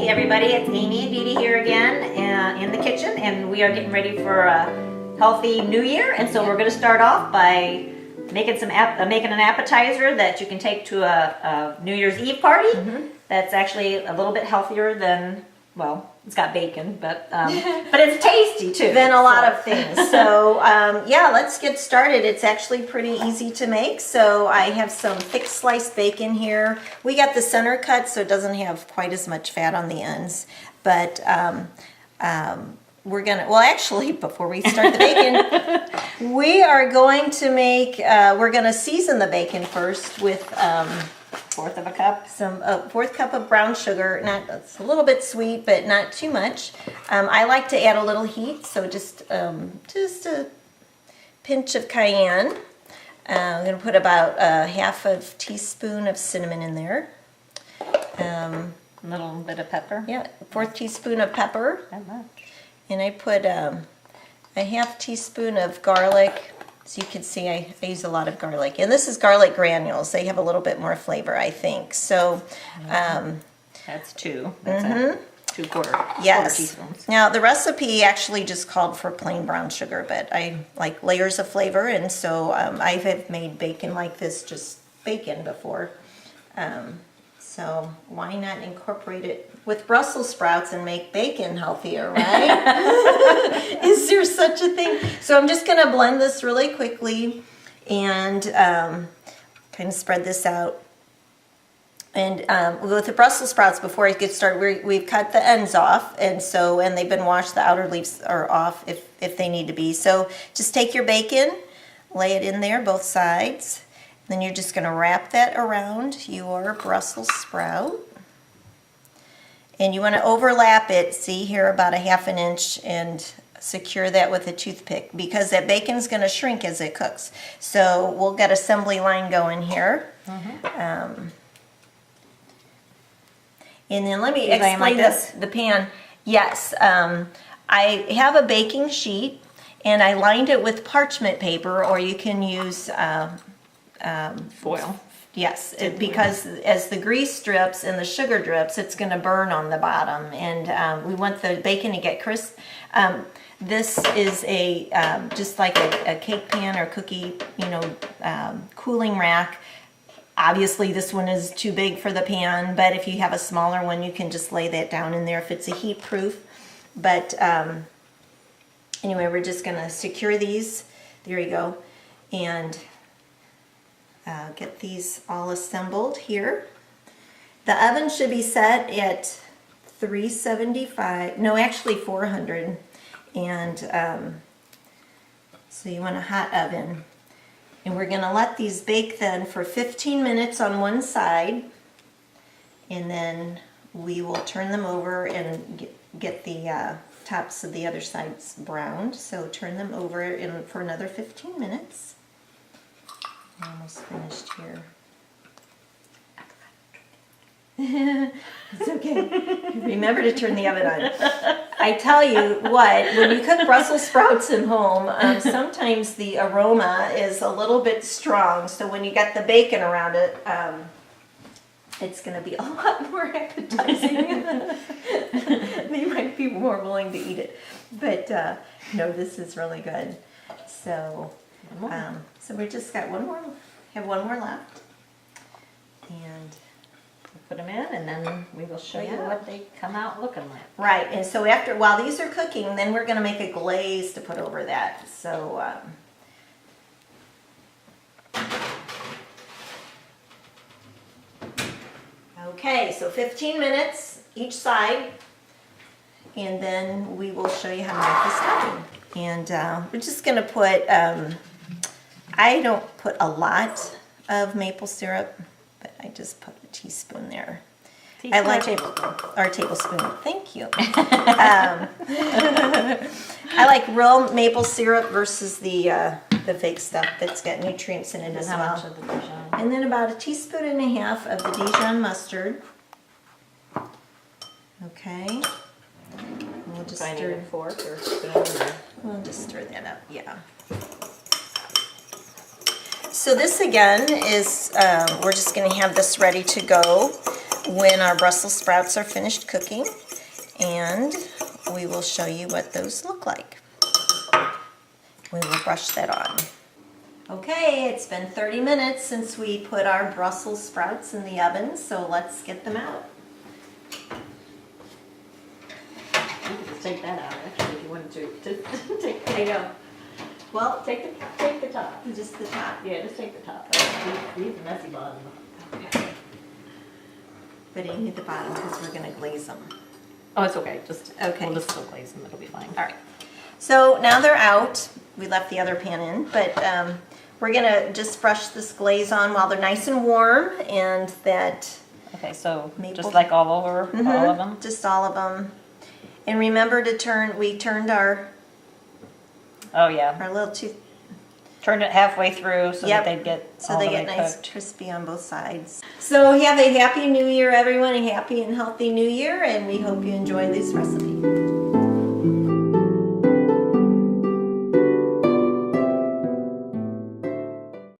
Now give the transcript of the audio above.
Hey everybody, it's Amy and Dee Dee here again in the kitchen, and we are getting ready for a healthy new year. And so we're going to start off by making making an appetizer that you can take to a New Year's Eve party. That's actually a little bit healthier than, well, it's got bacon, but it's tasty too. Than a lot of things. So yeah, let's get started. It's actually pretty easy to make. So I have some thick sliced bacon here. We got the center cut, so it doesn't have quite as much fat on the ends. But we're gonna, well, actually, before we start the bacon, we are going to make, we're gonna season the bacon first with Fourth of a cup. some fourth cup of brown sugar. It's a little bit sweet, but not too much. I like to add a little heat, so just a pinch of cayenne. I'm going to put about a half a teaspoon of cinnamon in there. A little bit of pepper. Yeah, fourth teaspoon of pepper. Not much. And I put a half teaspoon of garlic. So you can see I use a lot of garlic. And this is garlic granules. They have a little bit more flavor, I think. So That's two. That's two quarter teaspoons. Now the recipe actually just called for plain brown sugar, but I like layers of flavor, and so I have made bacon like this, just bacon before. So why not incorporate it with Brussels sprouts and make bacon healthier, right? Is there such a thing? So I'm just gonna blend this really quickly and kind of spread this out. And with the Brussels sprouts, before I get started, we've cut the ends off, and they've been washed. The outer leaves are off if they need to be. So just take your bacon, lay it in there, both sides. Then you're just going to wrap that around your Brussels sprout. And you want to overlap it, see here, about a half an inch, and secure that with a toothpick, because that bacon's going to shrink as it cooks. So we'll get assembly line going here. And then let me explain the pan. Yes, I have a baking sheet, and I lined it with parchment paper, or you can use Foil. Yes, because as the grease drips and the sugar drips, it's going to burn on the bottom, and we want the bacon to get crisp. This is just like a cake pan or cookie, cooling rack. Obviously, this one is too big for the pan, but if you have a smaller one, you can just lay that down in there if it's a heat proof. But anyway, we're just going to secure these. There you go. And get these all assembled here. The oven should be set at 375, no, actually 400. And so you want a hot oven. And we're going to let these bake then for 15 minutes on one side, and then we will turn them over and get the tops of the other sides browned. So turn them over for another 15 minutes. I'm almost finished here. It's okay. Remember to turn the oven on. I tell you what, when you cook Brussels sprouts at home, sometimes the aroma is a little bit strong. So when you get the bacon around it, it's going to be a lot more appetizing. They might be more willing to eat it. But no, this is really good. So, so we just got one more left. And Put them in, and then we will show you what they come out looking like. right, and so while these are cooking, then we're going to make a glaze to put over that. So okay, so 15 minutes each side, and then we will show you how to make the stuffing. And we're just going to put, I don't put a lot of maple syrup, but I just put a teaspoon there. I like tablespoon. Thank you. I like real maple syrup versus the fake stuff that's got nutrients in it as well. Much of the Dijon? And then about a teaspoon and a half of the Dijon mustard. Okay. We'll just Finding stir. a fork or spoon. We'll just stir that up. Yeah. So this again is, we're just going to have this ready to go. when our Brussels sprouts are finished cooking, and we will show you what those look like. We will brush that on. Okay, it's been 30 minutes since we put our Brussels sprouts in the oven, so let's get them out. You can just take that out, actually, if you wanted to. Take, there you go. Well, Take the top. just the top. Yeah, just take the top. Leave the messy bottom. Okay. But you need the bottom because we're going to glaze them. Oh, it's okay. Just Okay. We'll just still glaze them. It'll be fine. All right. So now they're out. We left the other pan in, but we're going to just brush this glaze on while they're nice and warm, and that Okay, so Maple- just like all over all of them. just all of them. And remember to we turned our Oh yeah. little tooth, Turned it halfway through so Yep. that they get so all they the get way nice cooked. crispy on both sides. So have a happy new year, everyone, a happy and healthy new year, and we hope you enjoy this recipe.